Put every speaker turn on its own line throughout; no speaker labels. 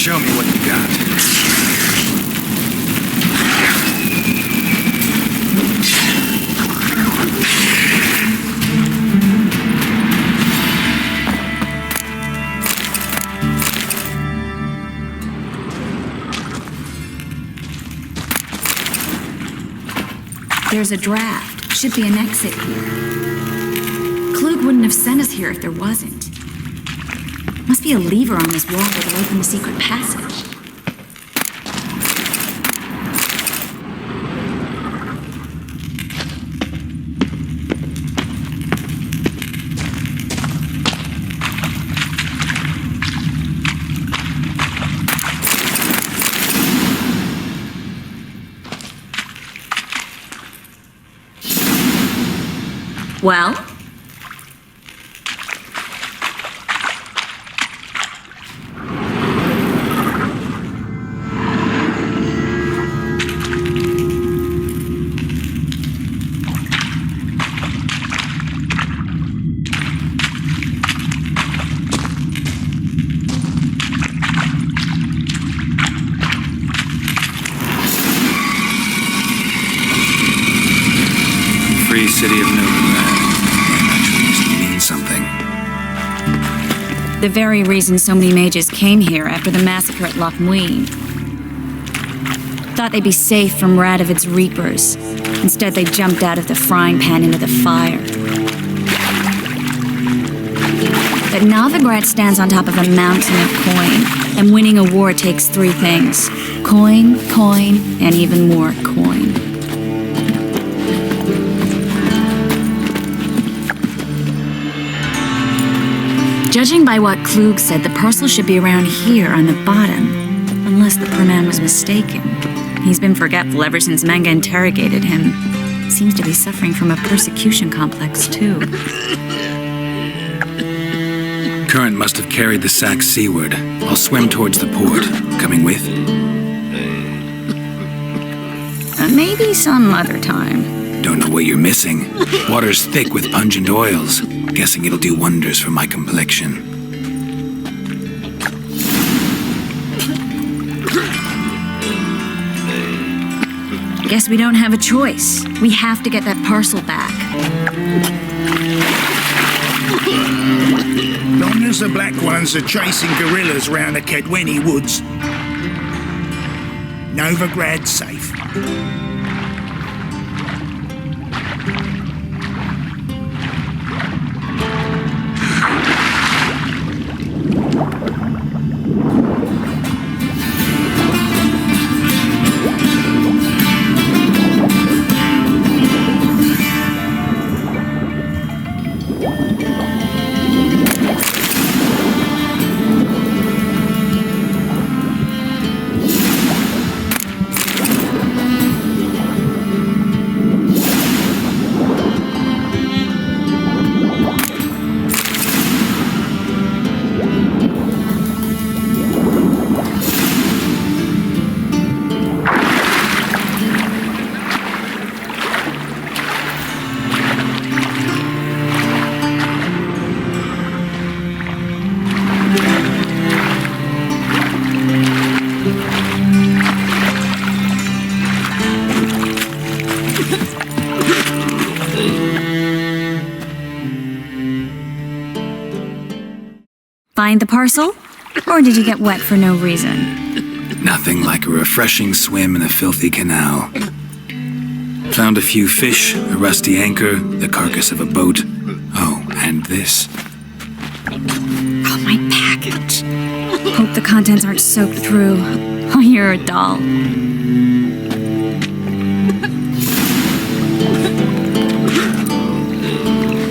Show me what you got.
There's a draft. Should be an exit here. Klug wouldn't have sent us here if there wasn't. Must be a lever on this wall that'll open the secret passage. Well?
Free city of Newfoundland. Actually used to mean something.
The very reason so many mages came here after the massacre at Loch Muin. Thought they'd be safe from Radovid's reapers. Instead, they jumped out of the frying pan into the fire. But Novigrad stands on top of a mountain of coin, and winning a war takes three things. Coin, coin, and even more coin. Judging by what Klug said, the parcel should be around here on the bottom. Unless the poor man was mistaken. He's been forgetful ever since Manga interrogated him. Seems to be suffering from a persecution complex, too.
Current must have carried the sack seaward. I'll swim towards the port. Coming with?
Maybe some other time.
Don't know what you're missing. Water's thick with pungent oils. Guessing it'll do wonders for my complexion.
Guess we don't have a choice. We have to get that parcel back.
Long as the Black Ones are chasing guerrillas round the Kedweni woods, Novigrad's safe.
Find the parcel? Or did you get wet for no reason?
Nothing like a refreshing swim in a filthy canal. Found a few fish, a rusty anchor, the carcass of a boat. Oh, and this.
Oh, my package. Hope the contents aren't soaked through. Oh, you're a doll.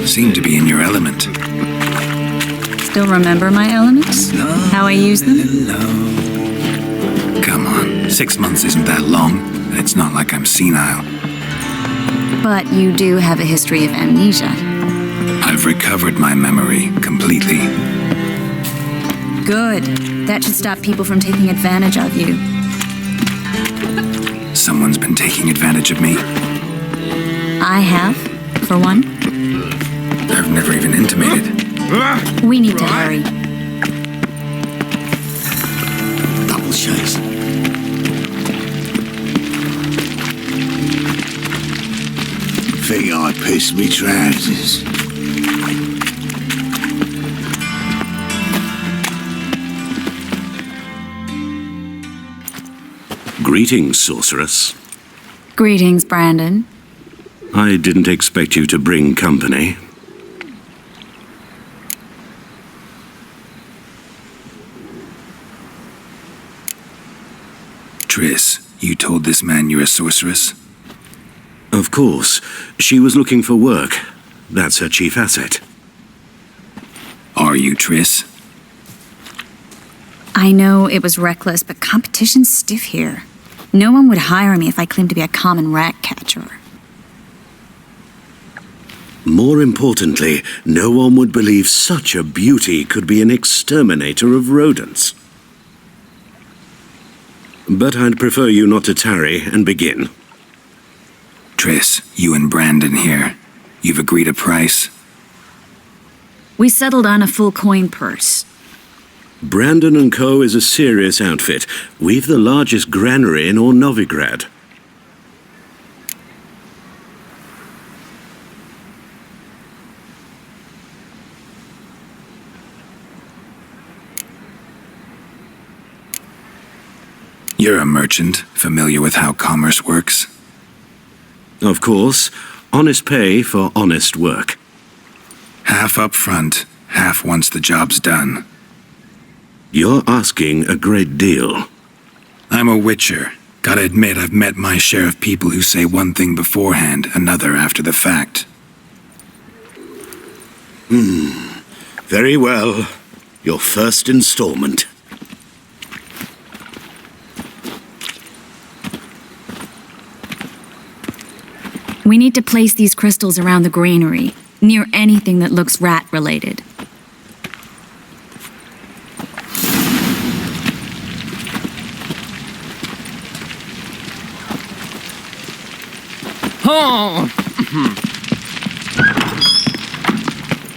Seem to be in your element.
Still remember my elements?
No.
How I use them?
No. Come on, 6 months isn't that long. And it's not like I'm senile.
But you do have a history of amnesia.
I've recovered my memory completely.
Good. That should stop people from taking advantage of you.
Someone's been taking advantage of me.
I have, for one.
I've never even intimated.
We need to hurry.
my paisley trousers.
Greetings, sorceress.
Greetings, Brandon.
I didn't expect you to bring company.
Triss, you told this man you're a sorceress?
Of course. She was looking for work. That's her chief asset.
Are you, Triss?
I know it was reckless, but competition's stiff here. No one would hire me if I claimed to be a common rat catcher.
More importantly, no one would believe such a beauty could be an exterminator of rodents. But I'd prefer you not to tarry and begin.
Triss, you and Brandon here. You've agreed a price?
We settled on a full coin purse.
Brandon & Co. is a serious outfit. We've the largest granary in all Novigrad.
You're a merchant, familiar with how commerce works?
Of course, honest pay for honest work.
Half up front, half once the job's done.
You're asking a great deal.
I'm a witcher. Gotta admit, I've met my share of people who say one thing beforehand, another after the fact.
Very well. Your first installment.
We need to place these crystals around the granary, near anything that looks rat-related.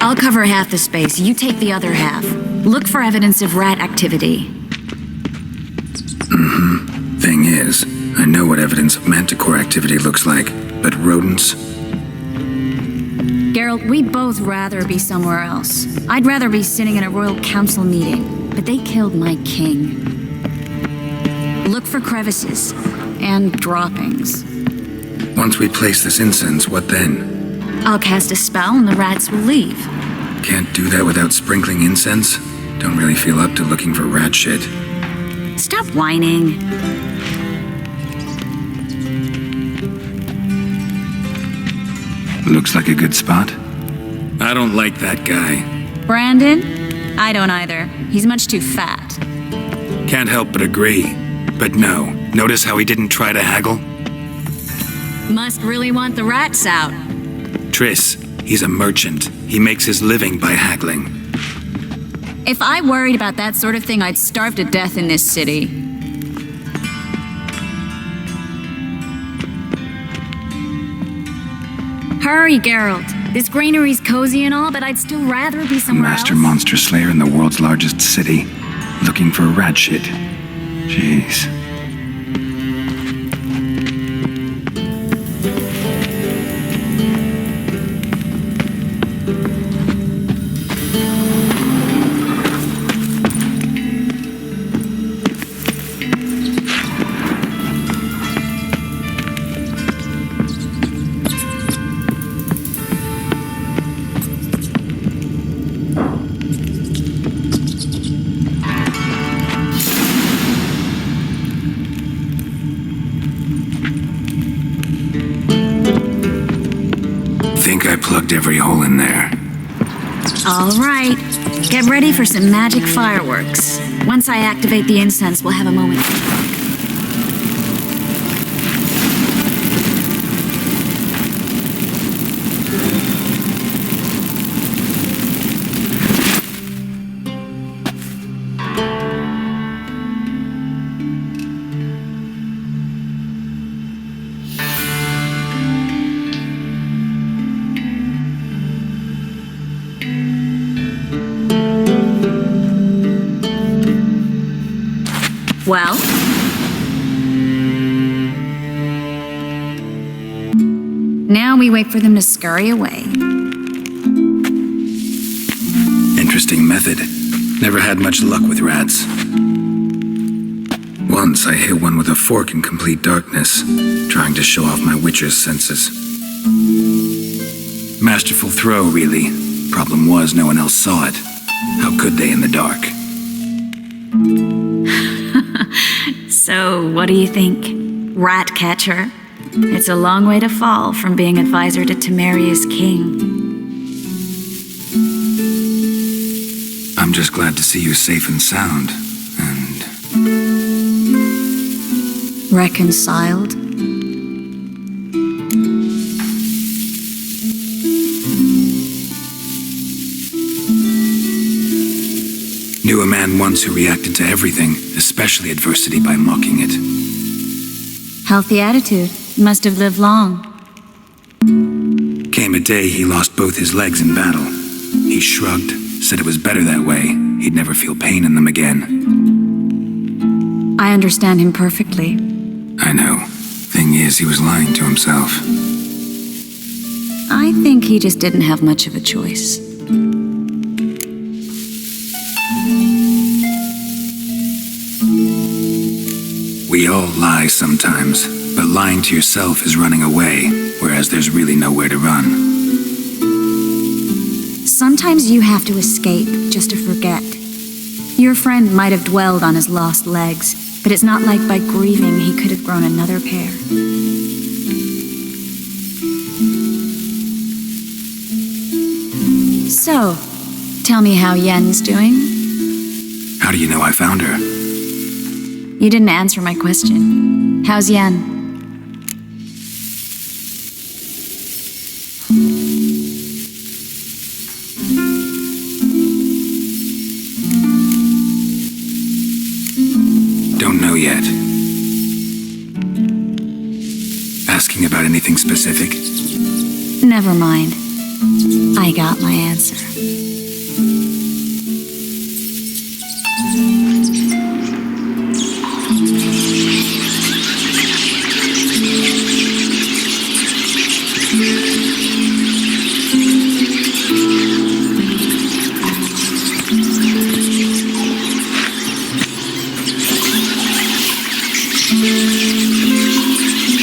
I'll cover half the space, you take the other half. Look for evidence of rat activity.
Thing is, I know what evidence of manticore activity looks like, but rodents?
Geralt, we'd both rather be somewhere else. I'd rather be sitting in a royal council meeting, but they killed my king. Look for crevices and droppings.
Once we place this incense, what then?
I'll cast a spell and the rats will leave.
Can't do that without sprinkling incense? Don't really feel up to looking for rat shit.
Stop whining.
Looks like a good spot. I don't like that guy.
Brandon? I don't either. He's much too fat.
Can't help but agree. But no, notice how he didn't try to haggle?
Must really want the rats out.
Triss, he's a merchant. He makes his living by haggling.
If I worried about that sort of thing, I'd starve to death in this city. Hurry, Geralt. This granary's cozy and all, but I'd still rather be somewhere
Master
else.
monster slayer in the world's largest city. Looking for rat shit. Jeez. Think I plugged every hole in there.
All right. Get ready for some magic fireworks. Once I activate the incense, we'll have a moment. Well? Now we wait for them to scurry away.
Interesting method. Never had much luck with rats. Once I hit one with a fork in complete darkness, trying to show off my witcher's senses. Masterful throw, really. Problem was, no one else saw it. How could they in the dark?
So, what do you think? Rat catcher? It's a long way to fall from being advisor to Temeria's king.
I'm just glad to see you safe and sound, and...
Reconciled?
Knew a man once who reacted to everything, especially adversity, by mocking it.
Healthy attitude. Must have lived long.
Came a day he lost both his legs in battle. He shrugged, said it was better that way. He'd never feel pain in them again.
I understand him perfectly.
I know. Thing is, he was lying to himself.
I think he just didn't have much of a choice.
We all lie sometimes, but lying to yourself is running away, whereas there's really nowhere to run.
Sometimes you have to escape just to forget. Your friend might have dwelled on his lost legs, but it's not like by grieving he could have grown another pair. So, tell me how Yen's doing?
How do you know I found her?
You didn't answer my question. How's Yen?
Don't know yet. Asking about anything specific?
Never mind. I got my answer.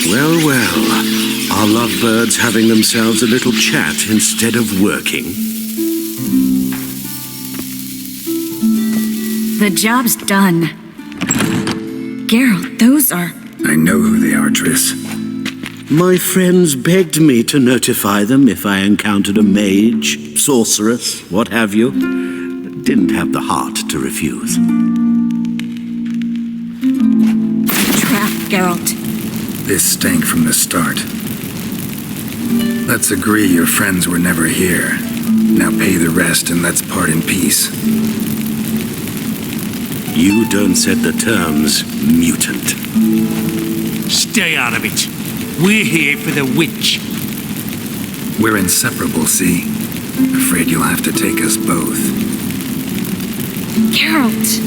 Well, well. Are lovebirds having themselves a little chat instead of working?
The job's done. Geralt, those are...
I know who they are, Triss.
My friends begged me to notify them if I encountered a mage, sorceress, what have you. Didn't have the heart to refuse.
Trap, Geralt.
This stank from the start. Let's agree your friends were never here. Now pay the rest and let's part in peace.
You don't set the terms, mutant.
Stay out of it. We're here for the witch.
We're inseparable, see? Afraid you'll have to take us both.
Geralt!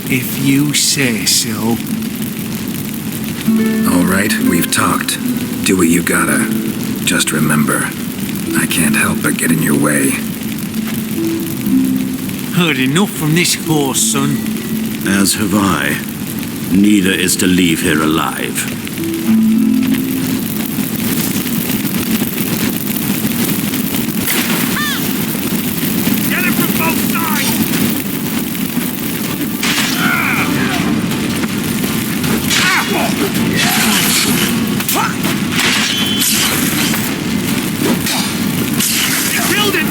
If you say so.
All right, we've talked. Do what you gotta. Just remember, I can't help but get in your way.
Heard enough from this horse, son.
As have I. Neither is to leave here alive.
Get him from both sides! Killed it!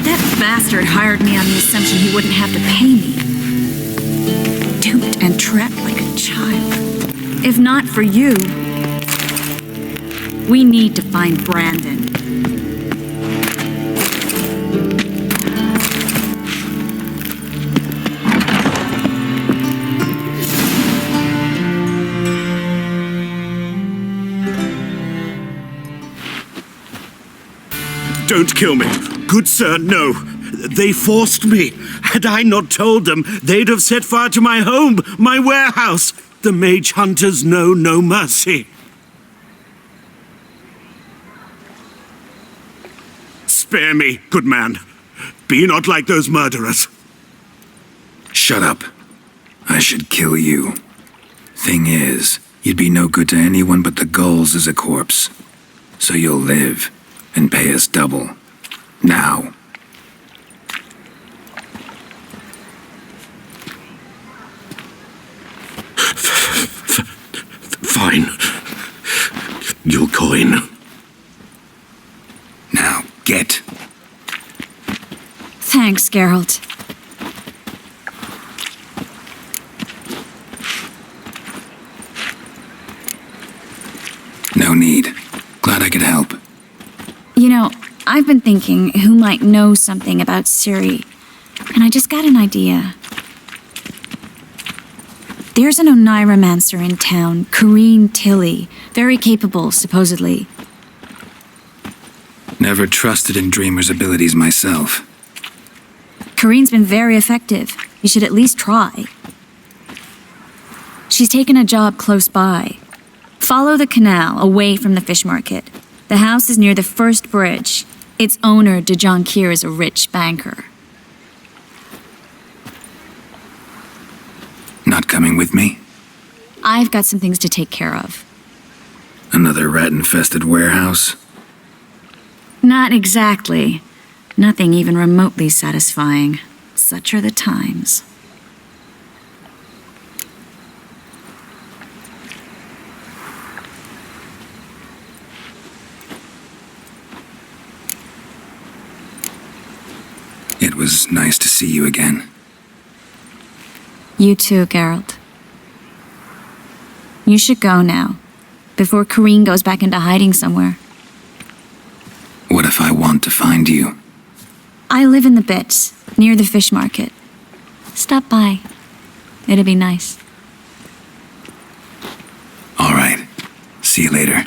That bastard hired me on the assumption he wouldn't have to pay me. Duped and trapped like a child. If not for you, we need to find Brandon.
Don't kill me. Good sir, no. They forced me. Had I not told them, they'd have set fire to my home, my warehouse. The mage hunters know no mercy. Spare me, good man. Be not like those murderers.
Shut up. I should kill you. Thing is, you'd be no good to anyone but the gulls as a corpse. So you'll live and pay us double. Now.
Fine. Your coin.
Now, get.
Thanks, Geralt.
No need. Glad I could help.
You know, I've been thinking who might know something about Ciri, and I just got an idea. There's an oneiromancer in town, Corrine Tilly. Very capable, supposedly.
Never trusted in Dreamer's abilities myself.
Corrine's been very effective. You should at least try. She's taken a job close by. Follow the canal away from the fish market. The house is near the first bridge. Its owner, de Jonquier, is a rich banker.
Not coming with me?
I've got some things to take care of.
Another rat-infested warehouse?
Not exactly. Nothing even remotely satisfying. Such are the times.
It was nice to see you again.
You too, Geralt. You should go now, before Corrine goes back into hiding somewhere.
What if I want to find you?
I live in the bits, near the fish market. Stop by. It'd be nice.
All right. See you later.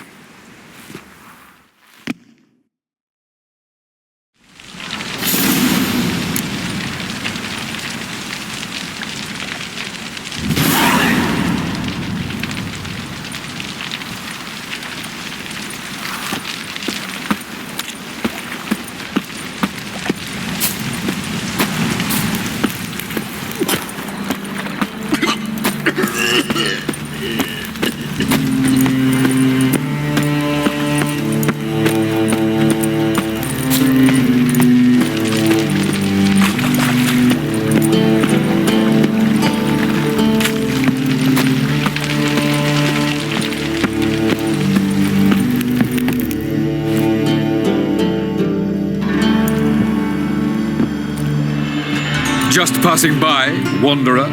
Just passing by, wanderer?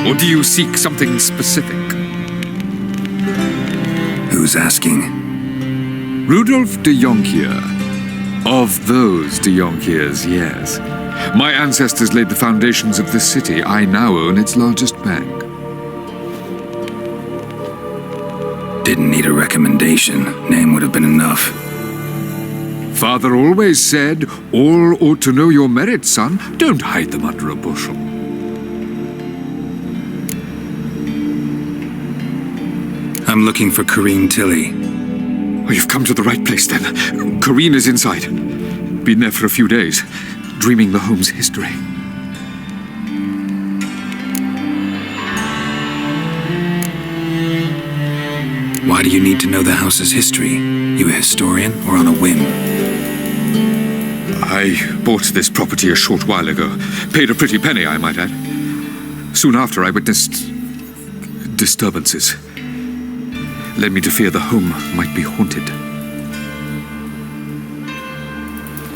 Or do you seek something specific?
Who's asking?
Rudolf de Jonquier. Of those de Jonquiers, yes. My ancestors laid the foundations of this city. I now own its largest bank.
Didn't need a recommendation. Name would have been enough.
Father always said, all ought to know your merits, son. Don't hide them under a bushel.
I'm looking for Corrine Tilly.
Oh, you've come to the right place, then. Corrine is inside. Been there for a few days, dreaming the home's history.
Why do you need to know the house's history? You a historian or on a whim?
I bought this property a short while ago. Paid a pretty penny, I might add. Soon after, I witnessed disturbances. Led me to fear the home might be haunted.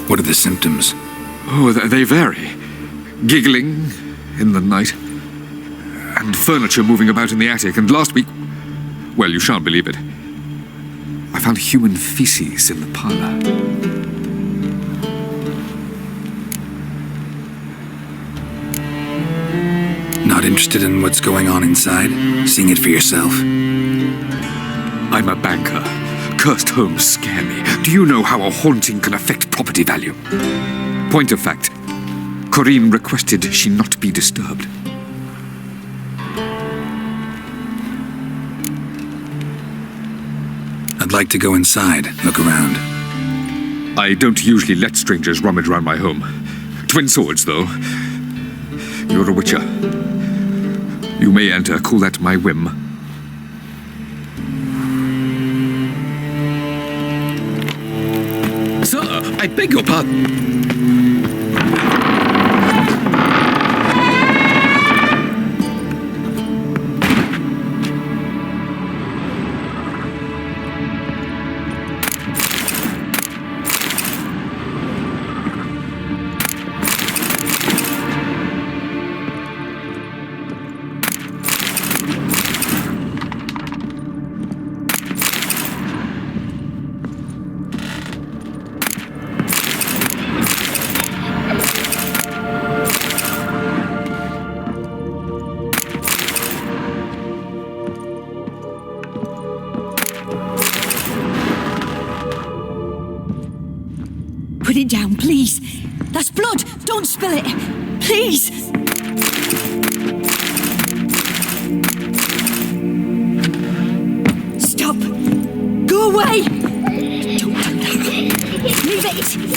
What are the symptoms?
Oh, they vary. Giggling in the night, and furniture moving about in the attic, and last week, well, you shan't believe it, I found human feces in the parlor.
Not interested in what's going on inside? Seeing it for yourself?
I'm a banker. Cursed homes scare me. Do you know how a haunting can affect property value? Point of fact, Corinne requested she not be disturbed.
I'd like to go inside, look around.
I don't usually let strangers rummage around my home. Twin swords, though. You're a witcher. You may enter, call that my whim.
Sir, I beg your pardon.
Put it down, please. That's blood. Don't spill it. Please. Stop. Go away. Don't do that. Leave it.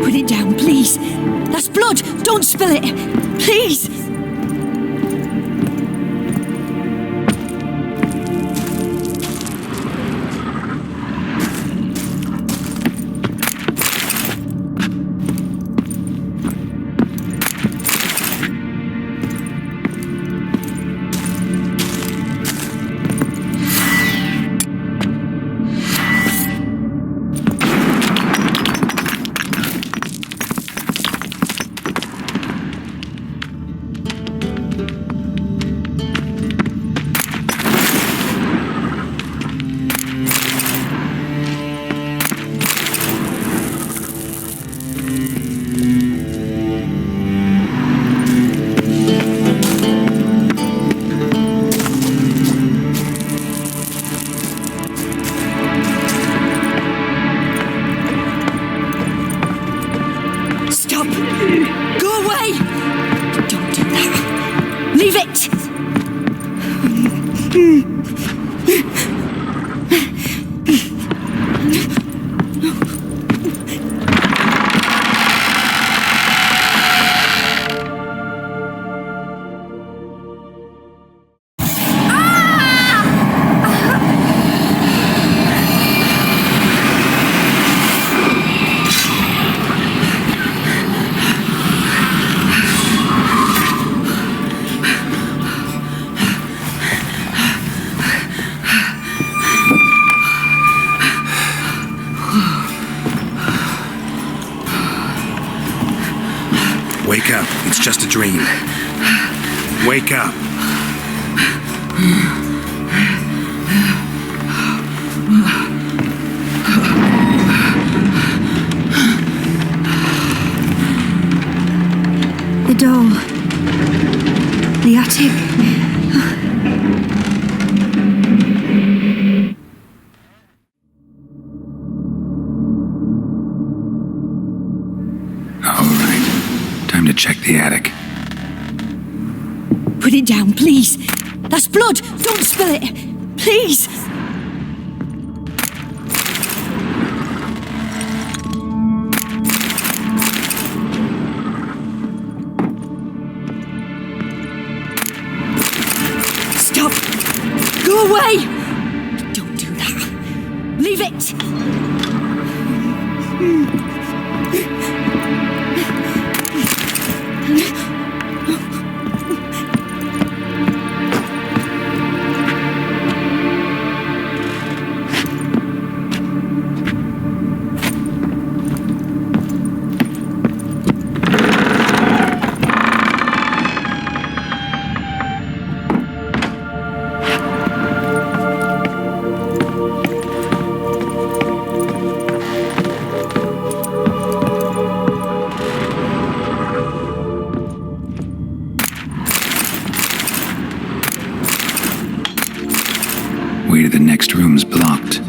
Put it down, please. That's blood. Don't spill it. Please. Stop. Go away. Don't do that. Leave it.
Wake up. It's just a dream. Wake up.
The door. The attic.
All right. Time to check the attic.
Put it down, please. That's blood. Don't spill it. Please. Stop. Go away. Don't do that. Leave it.
you the next room's blocked.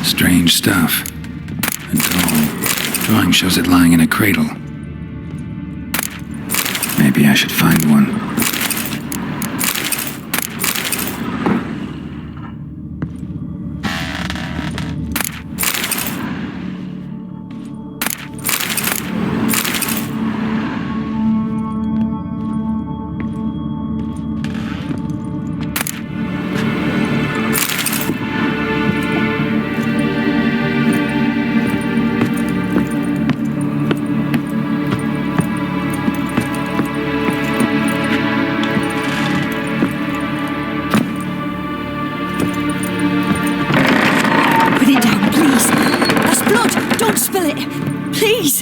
Strange stuff. A doll. Drawing shows it lying in a cradle. Maybe I should find one.
Please!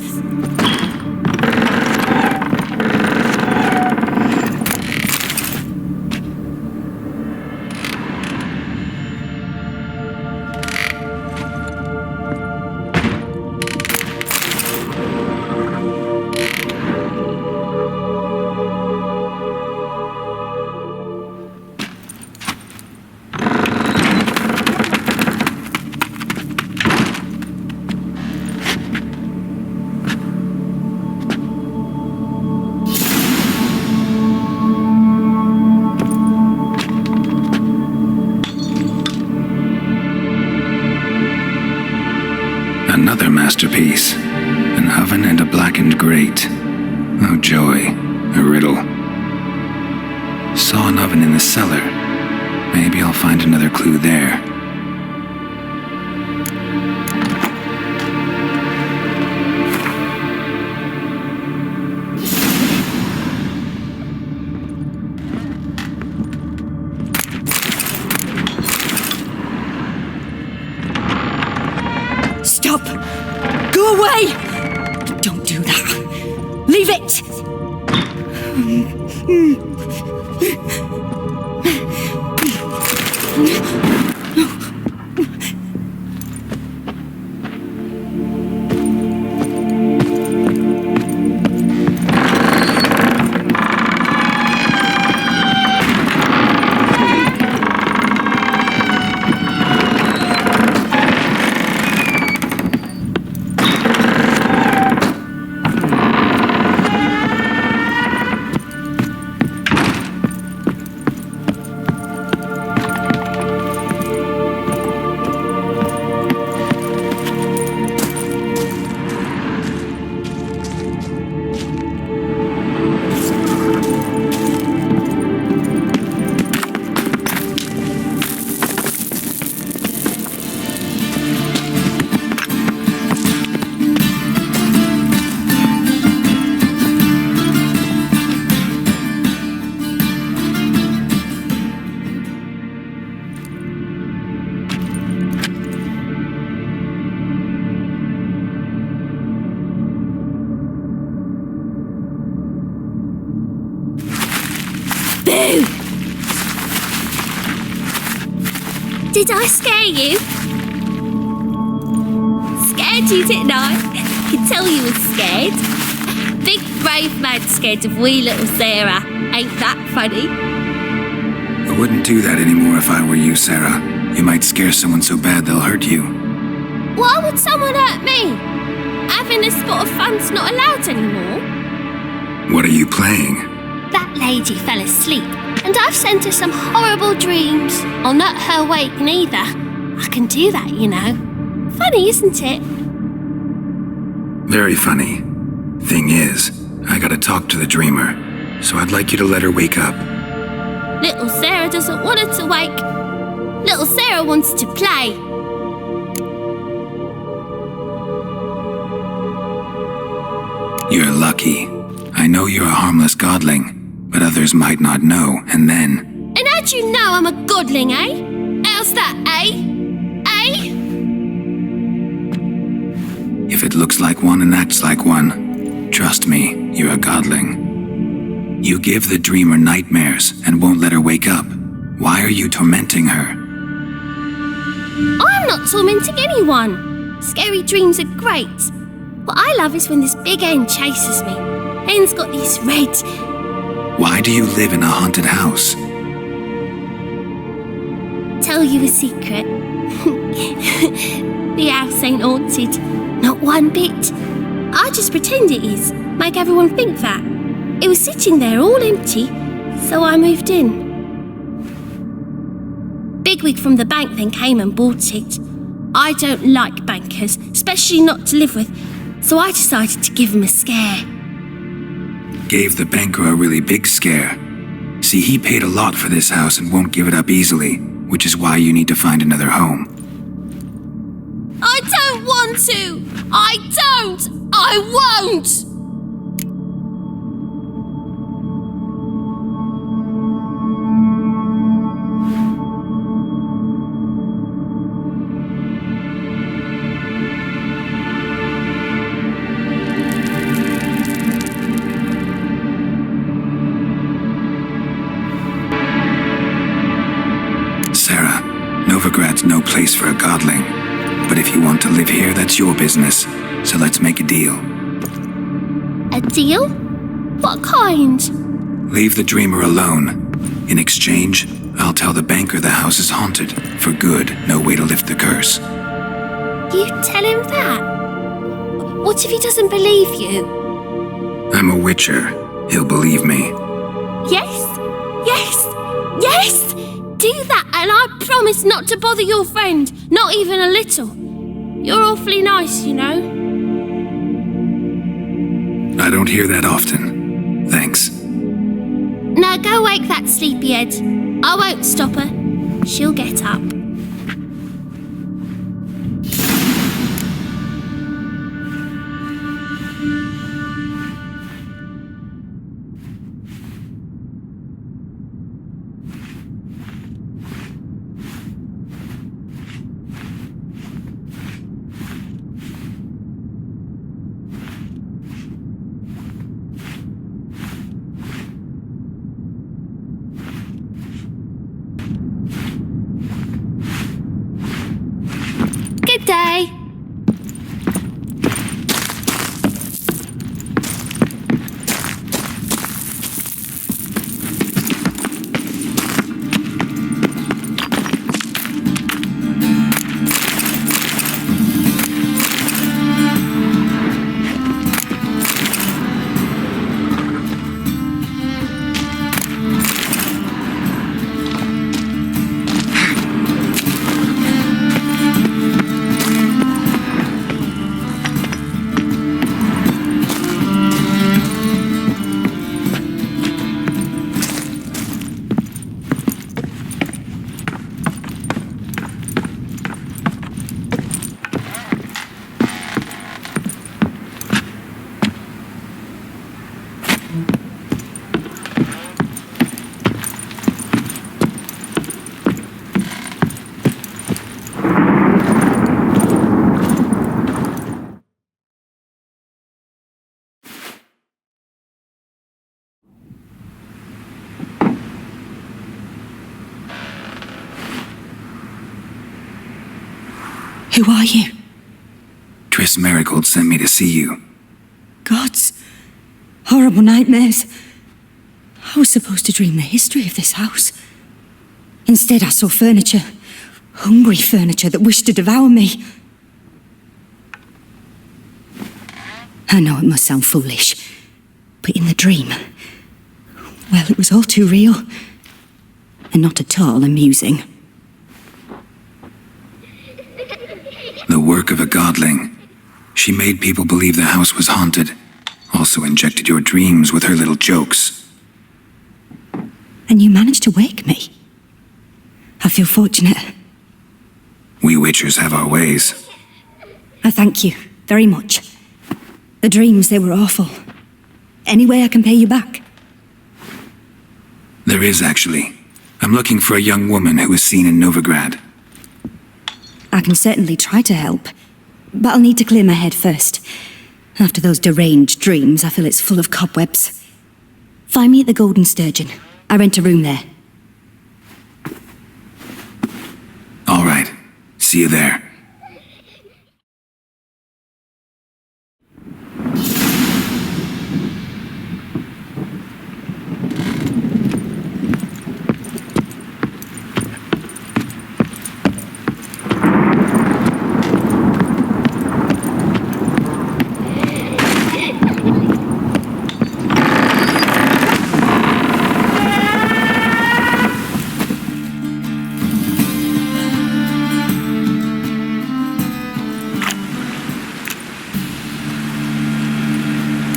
Another masterpiece. An oven and a blackened grate. Oh joy, a riddle. Saw an oven in the cellar. Maybe I'll find another clue there.
Stop! Go away! Don't do that. Leave it!
Boo! Did I scare you? Scared you, didn't I? I can tell you were scared. Big brave man scared of wee little Sarah. Ain't that funny?
I wouldn't do that anymore if I were you, Sarah. You might scare someone so bad they'll hurt you.
Why would someone hurt me? Having a spot of fun's not allowed anymore.
What are you playing?
That lady fell asleep, and I've sent her some horrible dreams. I'll not her wake neither. I can do that, you know. Funny, isn't it?
Very funny. Thing is, I gotta talk to the dreamer. so I'd like you to let her wake up.
Little Sarah doesn't want her to wake. Little Sarah wants to play.
You're lucky. I know you're a harmless godling, but others might not know, and then...
And how'd you know I'm a godling, eh? How's that, eh? Eh?
If it looks like one and acts like one, trust me, you're a godling. You give the dreamer nightmares and won't let her wake up. Why are you tormenting her?
I'm not tormenting anyone. Scary dreams are great. What I love is when this big hen chases me. Hen's got these red...
Why do you live in a haunted house?
Tell you a secret. The house ain't haunted. Not one bit. I just pretend it is. Make everyone think that. It was sitting there all empty, so I moved in. Bigwig from the bank then came and bought it. I don't like bankers, especially not to live with, so I decided to give him a scare.
Gave the banker a really big scare. See, he paid a lot for this house and won't give it up easily, which is why you need to find another home.
I don't want to! I don't! I won't!
Sarah, Novigrad's no place for a godling. But if you want to live here, that's your business. So let's make a deal.
A deal? What kind?
Leave the dreamer alone. In exchange, I'll tell the banker the house is haunted. For good, no way to lift the curse.
You tell him that? What if he doesn't believe you?
I'm a witcher. He'll believe me.
Yes? Yes? Yes! Do that and I promise not to bother your friend. Not even a little. You're awfully nice, you know.
I don't hear that often. Thanks.
Now go wake that sleepyhead. I won't stop her. She'll get up. Good day.
Who are you?
Triss Marigold sent me to see you.
Gods. Horrible nightmares. I was supposed to dream the history of this house. Instead, I saw furniture. Hungry furniture that wished to devour me. I know it must sound foolish, but in the dream, well, it was all too real. And not at all amusing.
The work of a godling. She made people believe the house was haunted. Also injected your dreams with her little jokes.
And you managed to wake me. I feel fortunate.
We Witchers have our ways.
I thank you very much. The dreams, they were awful. Any way I can pay you back?
There is, actually. I'm looking for a young woman who was seen in Novigrad.
I can certainly try to help, but I'll need to clear my head first. After those deranged dreams, I feel it's full of cobwebs. Find me at the Golden Sturgeon. I rent a room there.
All right. See you there.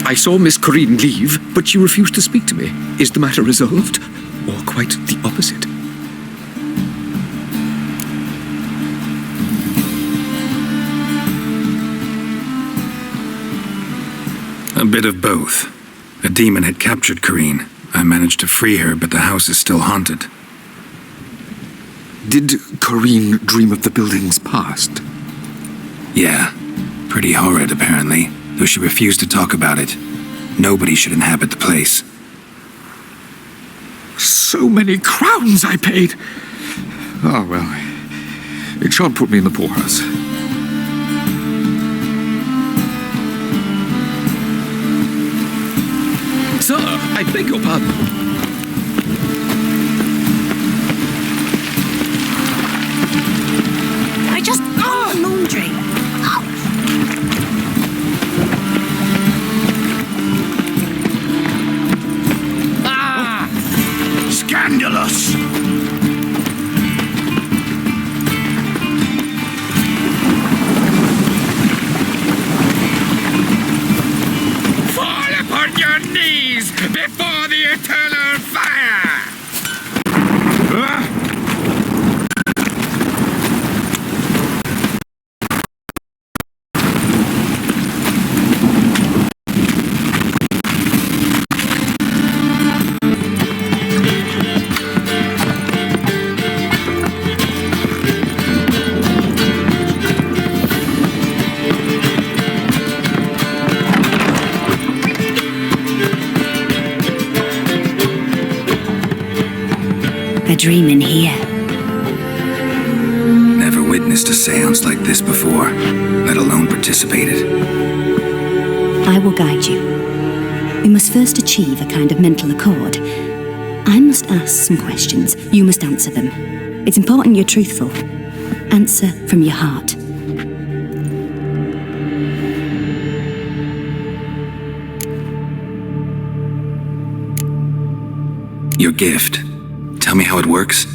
I saw Miss Corinne leave, but she refused to speak to me. Is the matter resolved? Or quite the opposite?
A bit of both. A demon had captured Corinne. I managed to free her, but the house is still haunted.
Did Corinne dream of the building's past?
Yeah. Pretty horrid, apparently, though she refused to talk about it. Nobody should inhabit the place.
So many crowns I paid! Oh, well, it shan't put me in the poorhouse.
Sir, I beg your pardon.
I just got laundry.
Scandalous!
Fall upon your knees before the eternal fire!
A dream in here.
Never witnessed a seance like this before, let alone participated.
I will guide you. We must first achieve a kind of mental accord. I must ask some questions. You must answer them. It's important you're truthful. Answer from your heart.
Your gift. Tell me how it works.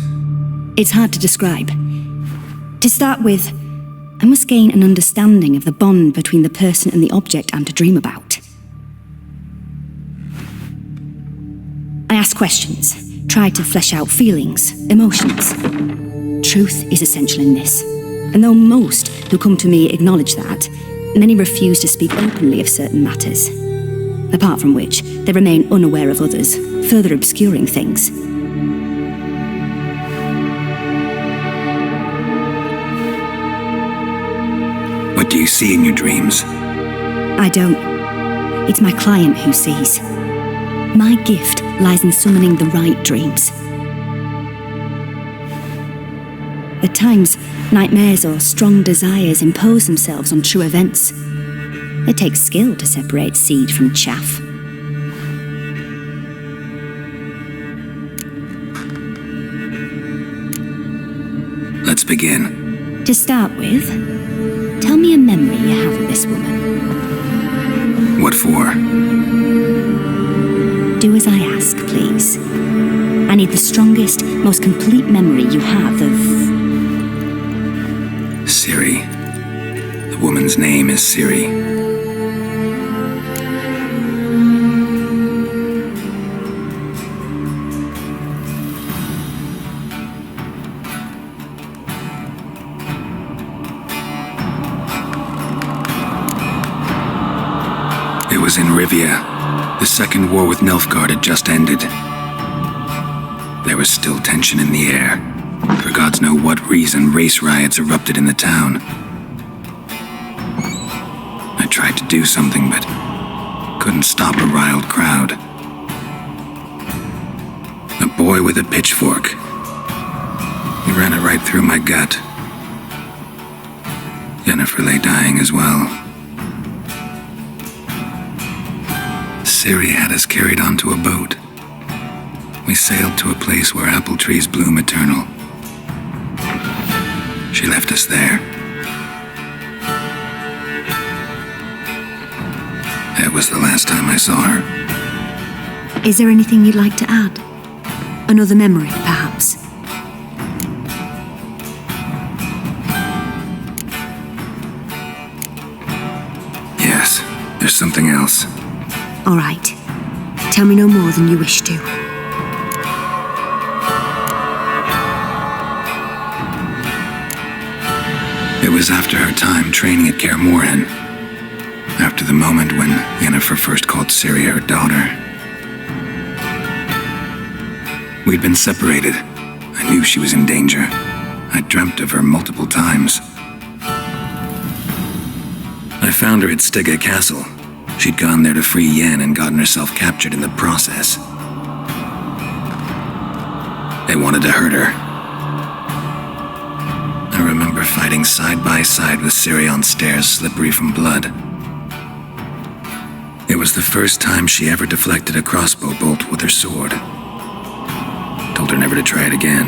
It's hard to describe. To start with, I must gain an understanding of the bond between the person and the object I'm to dream about. I ask questions, try to flesh out feelings, emotions. Truth is essential in this, and though most who come to me acknowledge that, many refuse to speak openly of certain matters. Apart from which, they remain unaware of others, further obscuring things.
What do you see in your dreams?
I don't. It's my client who sees. My gift lies in summoning the right dreams. At times, nightmares or strong desires impose themselves on true events. It takes skill to separate seed from chaff.
Let's begin.
To start with, tell me a memory you have of this woman.
What for?
Do as I ask, please. I need the strongest, most complete memory you have of...
Ciri. The woman's name is Ciri. It was in Rivia. The second war with Nilfgaard had just ended. There was still tension in the air. For gods know what reason, race riots erupted in the town. I tried to do something, but couldn't stop a riled crowd. A boy with a pitchfork. He ran it right through my gut. Yennefer lay dying as well. Ciri had us carried onto a boat. We sailed to a place where apple trees bloom eternal. She left us there. That was the last time I saw her.
Is there anything you'd like to add? Another memory, perhaps?
Yes, there's something else.
All right. Tell me no more than you wish to.
It was after her time training at Kaer Morhen. After the moment when Yennefer first called Ciri her daughter. We'd been separated. I knew she was in danger. I dreamt of her multiple times. I found her at Stege Castle. She'd gone there to free Yen and gotten herself captured in the process. They wanted to hurt her. I remember fighting side by side with Ciri on stairs slippery from blood. It was the first time she ever deflected a crossbow bolt with her sword. Told her never to try it again.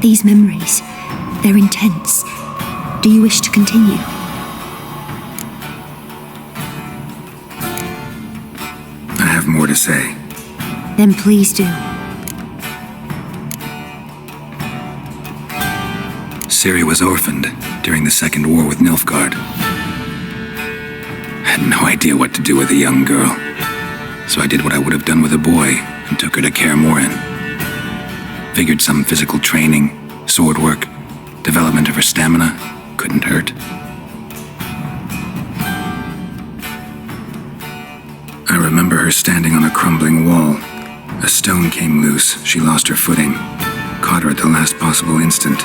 These memories, they're intense. Do you wish to continue?
I have more to say.
Then please do.
Ciri was orphaned during the Second War with Nilfgaard. I had no idea what to do with a young girl, so I did what I would have done with a boy and took her to Kaer Morhen. Figured some physical training, sword work, development of her stamina couldn't hurt. I remember her standing on a crumbling wall. A stone came loose, she lost her footing, caught her at the last possible instant.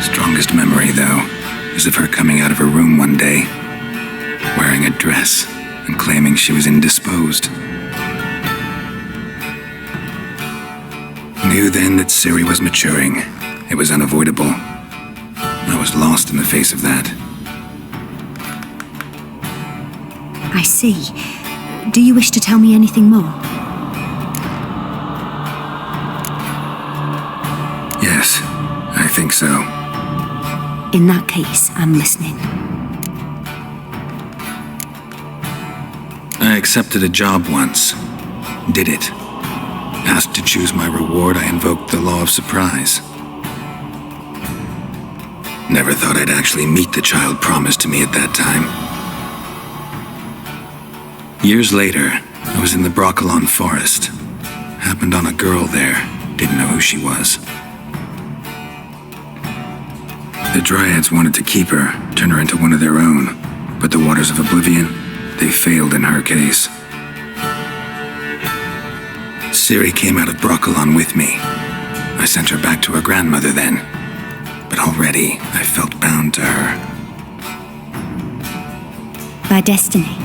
Strongest memory, though, is of her coming out of her room one day, wearing a dress and claiming she was indisposed. Knew then that Ciri was maturing. It was unavoidable. I was lost in the face of that.
I see. Do you wish to tell me anything more?
Yes, I think so.
In that case, I'm listening.
I accepted a job once. Did it. Asked to choose my reward, I invoked the law of surprise. Never thought I'd actually meet the child promised to me at that time. Years later, I was in the Broccolon forest. Happened on a girl there. Didn't know who she was. The Dryads wanted to keep her, turn her into one of their own. But the Waters of Oblivion, they failed in her case. Ciri came out of Broccolon with me. I sent her back to her grandmother then. But already, I felt bound to her.
By destiny.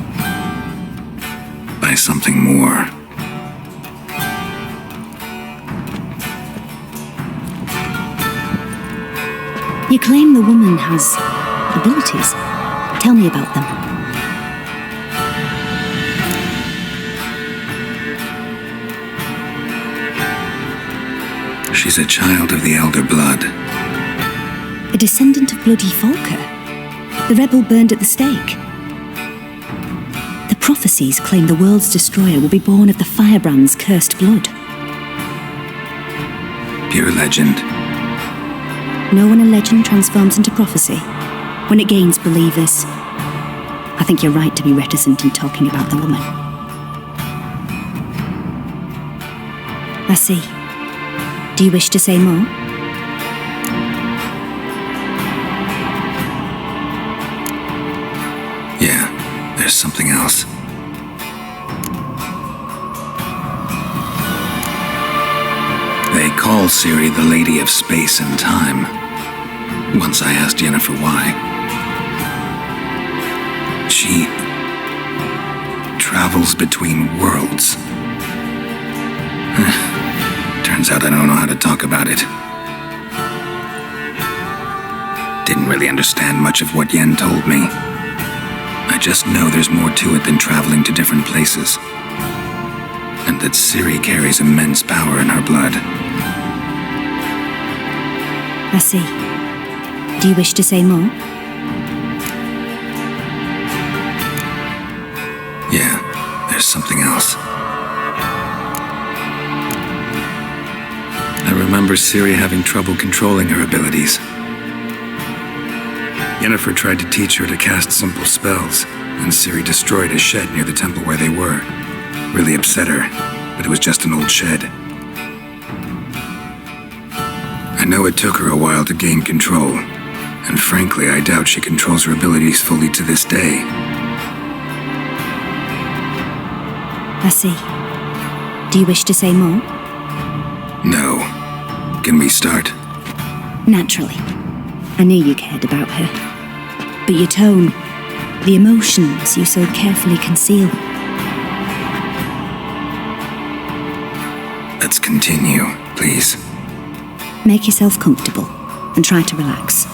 By something more.
You claim the woman has abilities. Tell me about them.
She's a child of the Elder Blood.
A descendant of bloody Volker. The rebel burned at the stake. The prophecies claim the world's destroyer will be born of the firebrand's cursed blood.
Pure legend.
Know when a legend transforms into prophecy? When it gains believers. I think you're right to be reticent in talking about the woman. I see. Do you wish to say more?
call Ciri the Lady of Space and Time. Once I asked Yennefer why. She travels between worlds. Turns out I don't know how to talk about it. Didn't really understand much of what Yen told me. I just know there's more to it than traveling to different places. And that Ciri carries immense power in her blood.
I see. Do you wish to say more?
Yeah, there's something else. I remember Ciri having trouble controlling her abilities. Yennefer tried to teach her to cast simple spells, and Ciri destroyed a shed near the temple where they were. Really upset her, but it was just an old shed. I know it took her a while to gain control, and frankly, I doubt she controls her abilities fully to this day.
I see. Do you wish to say more?
No. Can we start?
Naturally. I knew you cared about her. But your tone, the emotions you so carefully conceal.
Let's continue, please.
Make yourself comfortable and try to relax.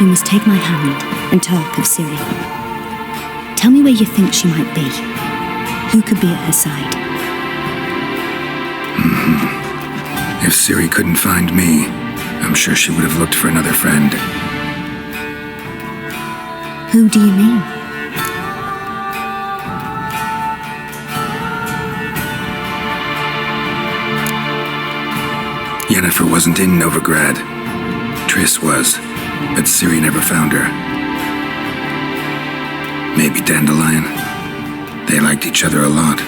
You must take my hand and talk of Ciri. Tell me where you think she might be. Who could be at her side?
If Ciri couldn't find me, I'm sure she would have looked for another friend.
Who do you mean?
Yennefer wasn't in Novigrad. Triss was, but Ciri never found her. Maybe Dandelion. They liked each other a lot.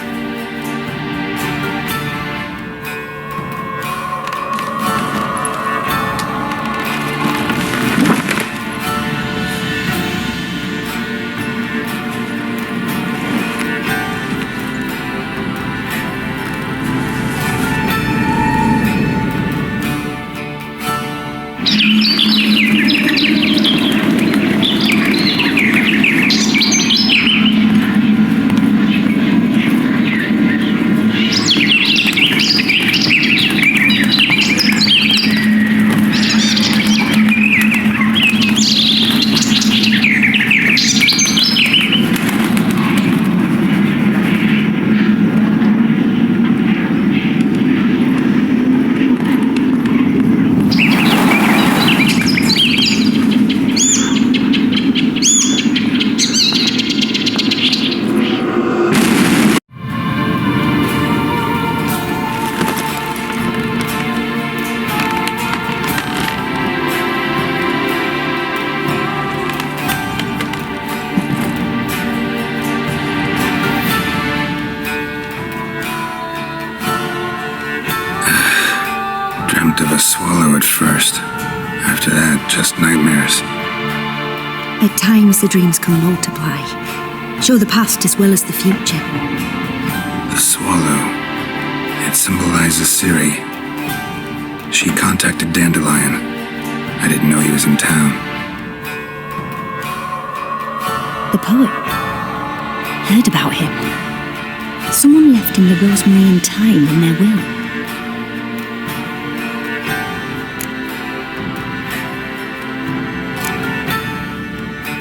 Of a swallow at first. After that, just nightmares.
At times the dreams can multiply. Show the past as well as the future.
The swallow. It symbolizes Ciri. She contacted Dandelion. I didn't know he was in town.
The poet. Heard about him. Someone left him the rosemary and thyme in their will.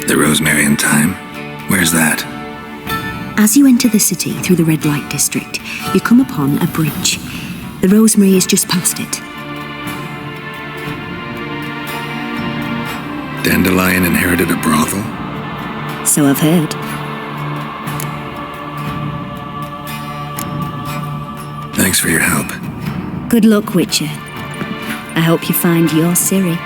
The rosemary and thyme? Where's that?
As you enter the city through the red light district, you come upon a bridge. The rosemary is just past it.
Dandelion inherited a brothel?
So I've heard.
Thanks for your help.
Good luck, Witcher. I hope you find your Ciri.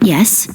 Yes?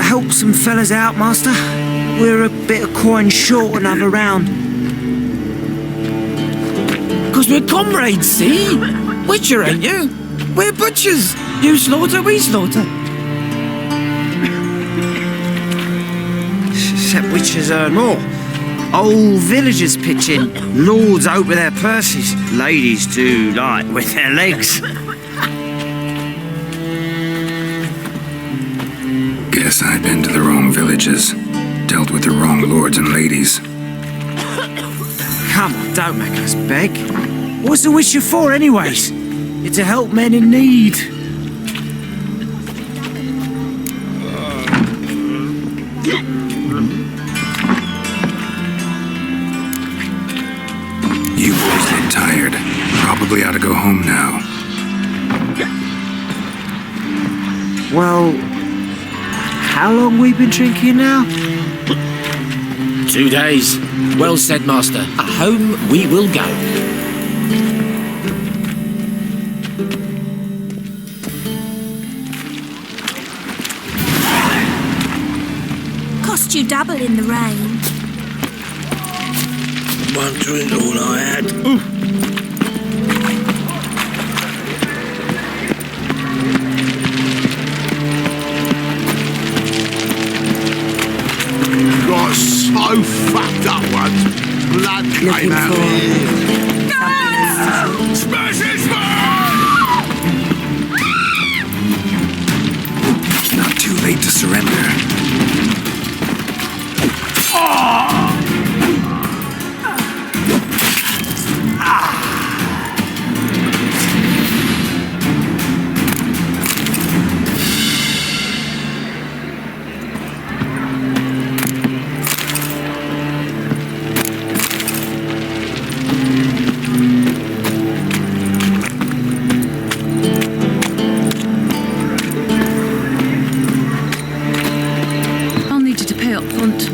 Help some fellas out, Master. We're a bit of coin short another round.
'Cause we're comrades, see? Witcher, ain't you? We're butchers. You slaughter, we slaughter.
Except witches earn more. Old villagers pitch in. Lords out with their purses. Ladies do like with their legs.
Guess I've been to the wrong villages. Dealt with the wrong lords and ladies.
Come on, don't make us beg. What's a witcher for, anyways? It's to help men in need.
You boys look tired. Probably ought to go home now.
Well, how long we been drinking now?
2 days. Well said, Master. Home we will go.
Cost you double in the rain.
One drink all I had. Got so fucked up once. Blood came out of me. Smash it,
Not too late to surrender.
I'll need you to pay up front.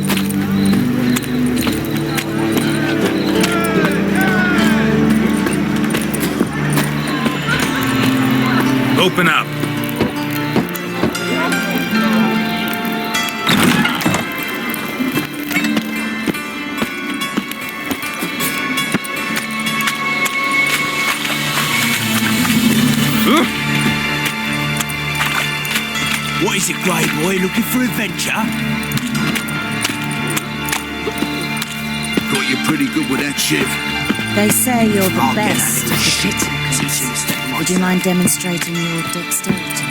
Open up.
What is it, Grey Boy? Looking for adventure? Got you pretty good with that shiv.
They say you're the
I'll get
best
that
of the
shit,
pit
'cause it's in the
makers.
step of my
Would you mind demonstrating your dexterity?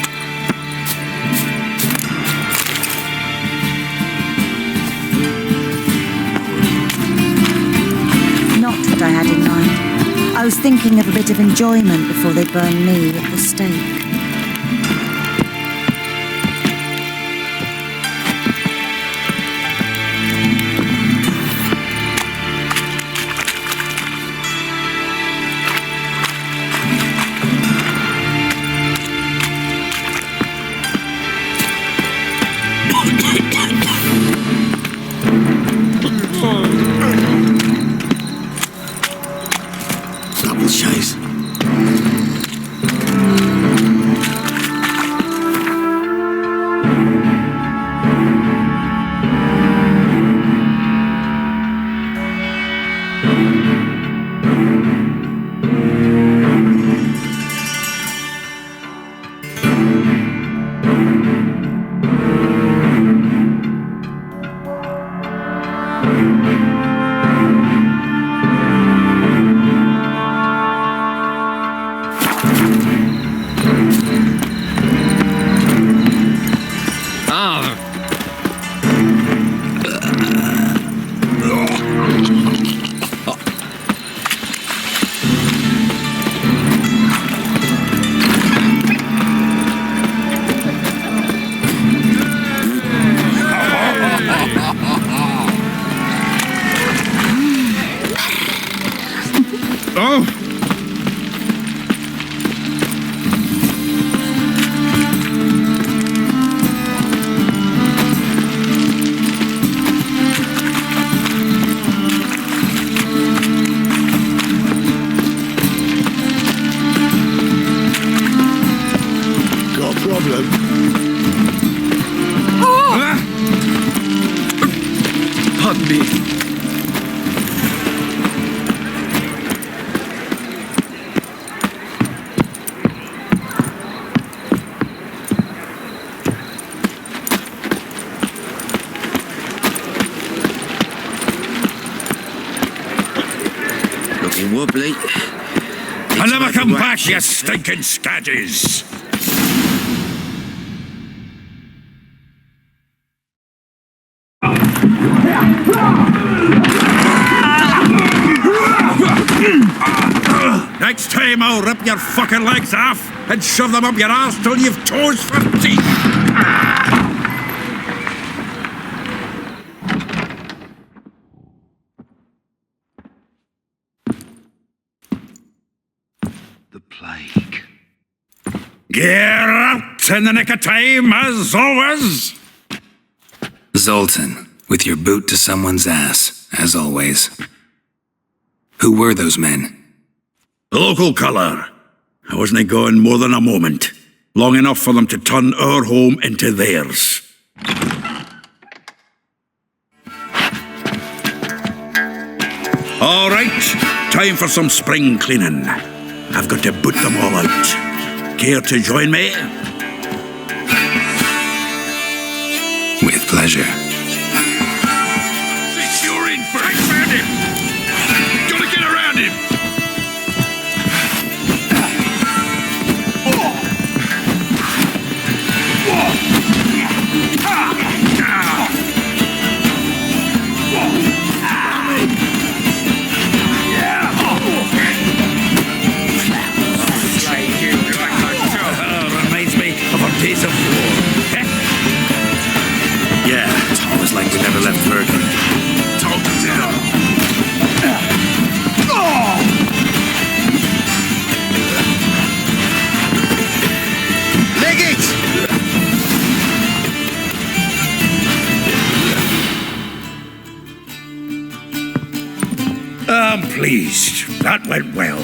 Not what I had in mind. I was thinking of a bit of enjoyment before they burn me at the stake.
Double chase.
though.
Got a problem?
Pardon me.
Looking wobbly.
I'll never come back, you stinking scadges. Next time I'll rip your fucking legs off and shove them up your arse till you've toes for teeth.
The plague.
Geralt in the nick of time, as always.
Zoltan, with your boot to someone's ass, as always. Who were those men?
The local colour. I wasn't gone more than a moment. Long enough for them to turn our home into theirs. All right, time for some spring cleaning. I've got to boot them all out. Care to join me?
With pleasure.
You're in for it. I found him. Gotta get around him. Reminds me of our days of war. Yeah, it's almost like we never left Bergen. Talk down. Leg it! I'm pleased. That went well.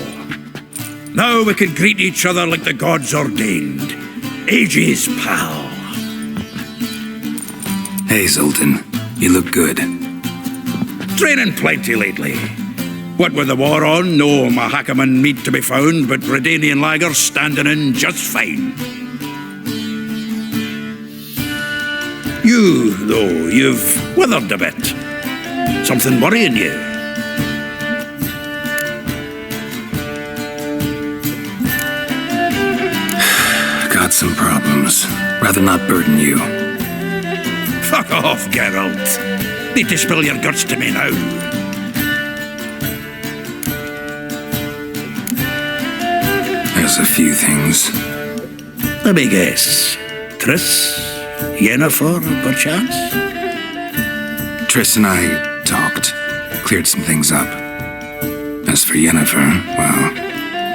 Now we can greet each other like the gods ordained. Ages, pal.
Hey, Zoltan. You look good.
Training plenty lately. What with the war on, no Mahakaman meat to be found, but Redanian lagers standing in just fine. You, though, you've withered a bit. Something worrying you?
Got some problems. Rather not burden you.
Fuck off, Geralt. Need to spill your guts to me now.
There's a few things.
Let me guess. Triss? Yennefer, perchance?
Triss and I talked. Cleared some things up. As for Yennefer, well...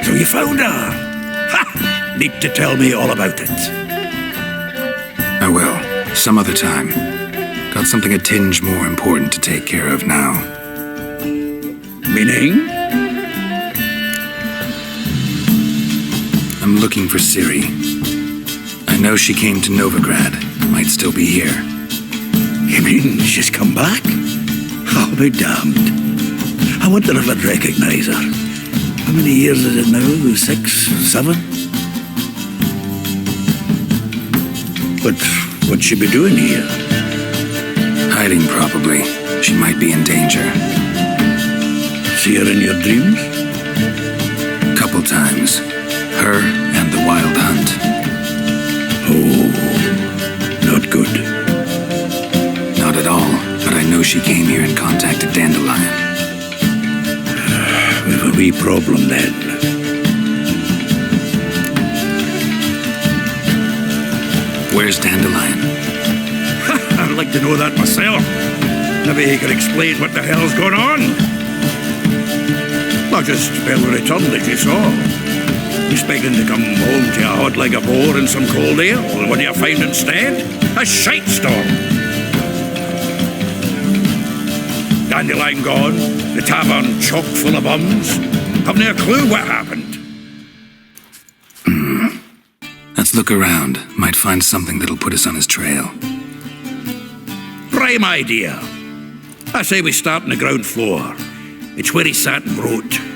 So you found her? Ha! Need to tell me all about it.
I will. Some other time. Got something a tinge more important to take care of now.
Meaning?
I'm looking for Ciri. I know she came to Novigrad. Might still be here.
You mean she's come back? I'll be damned. I wonder if I'd recognize her. How many years is it now? 6, 7? But what'd she be doing here?
Hiding, probably. She might be in danger.
See her in your dreams?
Couple times. Her and the Wild Hunt.
Oh, not good.
Not at all, but I know she came here and contacted Dandelion.
We've a wee problem then.
Where's Dandelion?
I'd like to know that myself. Maybe he could explain what the hell's going on. I just barely returned, as you saw. Expecting to come home to a hot leg of boar and some cold ale, and what do you find instead? A shite storm. Dandelion gone, the tavern chock full of bums. Haven't a clue what happened.
Let's look around. Might find something that'll put us on his trail.
Prime idea. I say we start on the ground floor. It's where he sat and wrote.